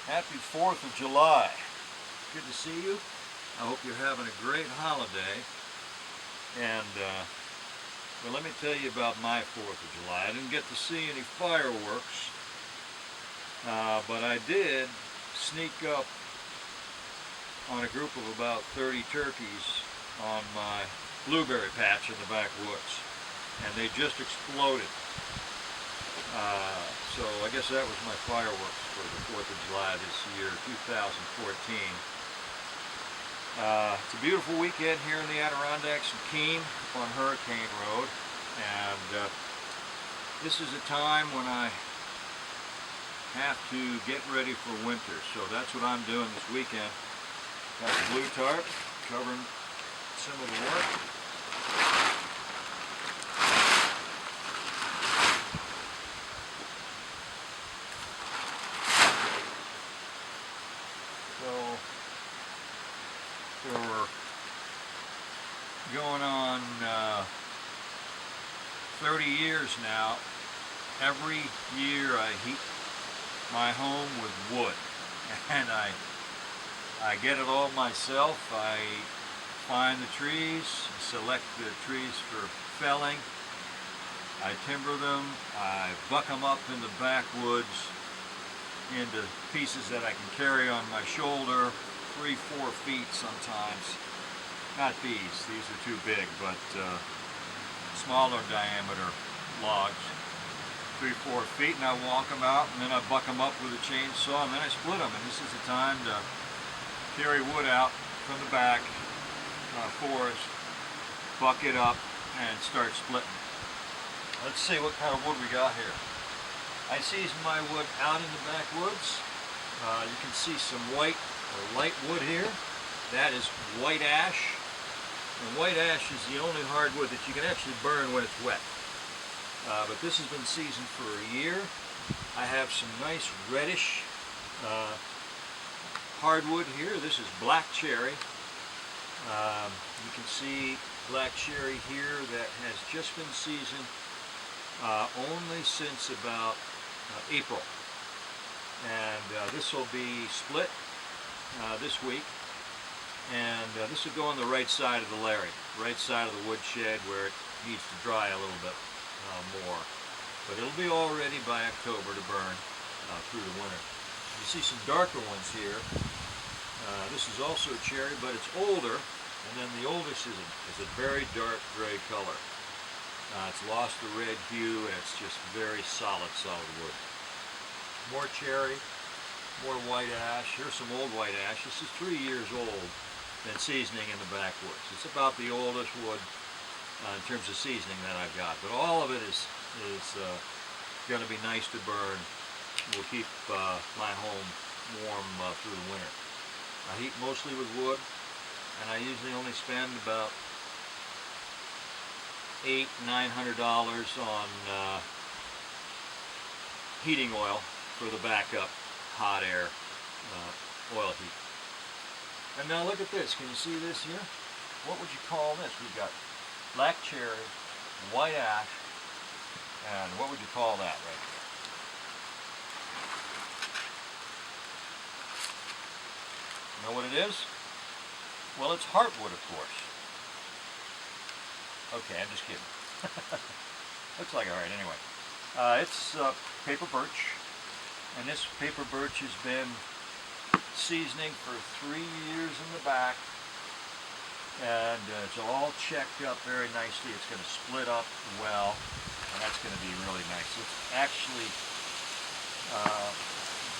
Happy 4th of July. Good to see you. I hope you're having a great holiday. And, well, let me tell you about my 4th of July. I didn't get to see any fireworks, but I did sneak up on a group of about 30 turkeys on my blueberry patch in the backwoods. And they just exploded. So I guess that was my fireworks for the 4th of July this year, 2014. It's a beautiful weekend here in the Adirondacks and Keene on Hurricane Road, and this is a time when I have to get ready for winter, so that's what I'm doing this weekend. Got the blue tarp covering some of the work. For going on 30 years now, every year I heat my home with wood, and I get it all myself. I find the trees, select the trees for felling, I timber them, I buck them up in the backwoods into pieces that I can carry on my shoulder, 3-4 feet sometimes. Not these are too big, but smaller diameter logs, 3-4 feet, and I walk them out, and then I buck them up with a chainsaw, and then I split them. And this is the time to carry wood out from the back forest, buck it up, and start splitting. Let's see what kind of wood we got here. I season my wood out in the backwoods. You can see some white or light wood here. That is white ash. And white ash is the only hardwood that you can actually burn when it's wet. But this has been seasoned for a year. I have some nice reddish hardwood here. This is black cherry. You can see black cherry here that has just been seasoned only since about April. And this will be split this week, and this will go on the right side of the Larry, right side of the woodshed where it needs to dry a little bit more. But it'll be all ready by October to burn through the winter. You see some darker ones here. This is also cherry, but it's older, and then the oldest is a very dark gray color. It's lost the red hue, and it's just very solid wood. More cherry, more white ash. Here's some old white ash. This is 3 years old, been seasoning in the backwoods. It's about the oldest wood in terms of seasoning that I've got. But all of it is going to be nice to burn. Will keep my home warm through the winter. I heat mostly with wood, and I usually only spend about $800–900 on heating oil for the backup hot air oil heat. And now look at this. Can you see this here? What would you call this? We've got black cherry, white ash, and what would you call that right there? You know what it is? Well, it's heartwood, of course. Okay, I'm just kidding. Looks like alright anyway. It's paper birch. And this paper birch has been seasoning for 3 years in the back, and it's all checked up very nicely. It's going to split up well, and that's going to be really nice. It's actually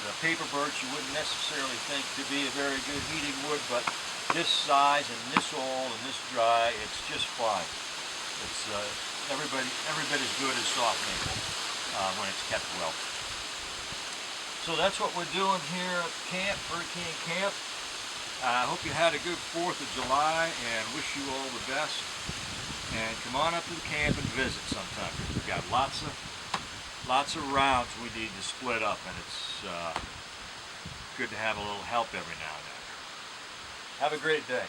the paper birch you wouldn't necessarily think to be a very good heating wood, but this size and this old and this dry, it's just fine. It's every bit as good as soft maple when it's kept well. So that's what we're doing here at camp, Hurricane Camp. I hope you had a good 4th of July, and wish you all the best. And come on up to the camp and visit sometime. We've got lots of rounds we need to split up, and it's good to have a little help every now and then. Have a great day.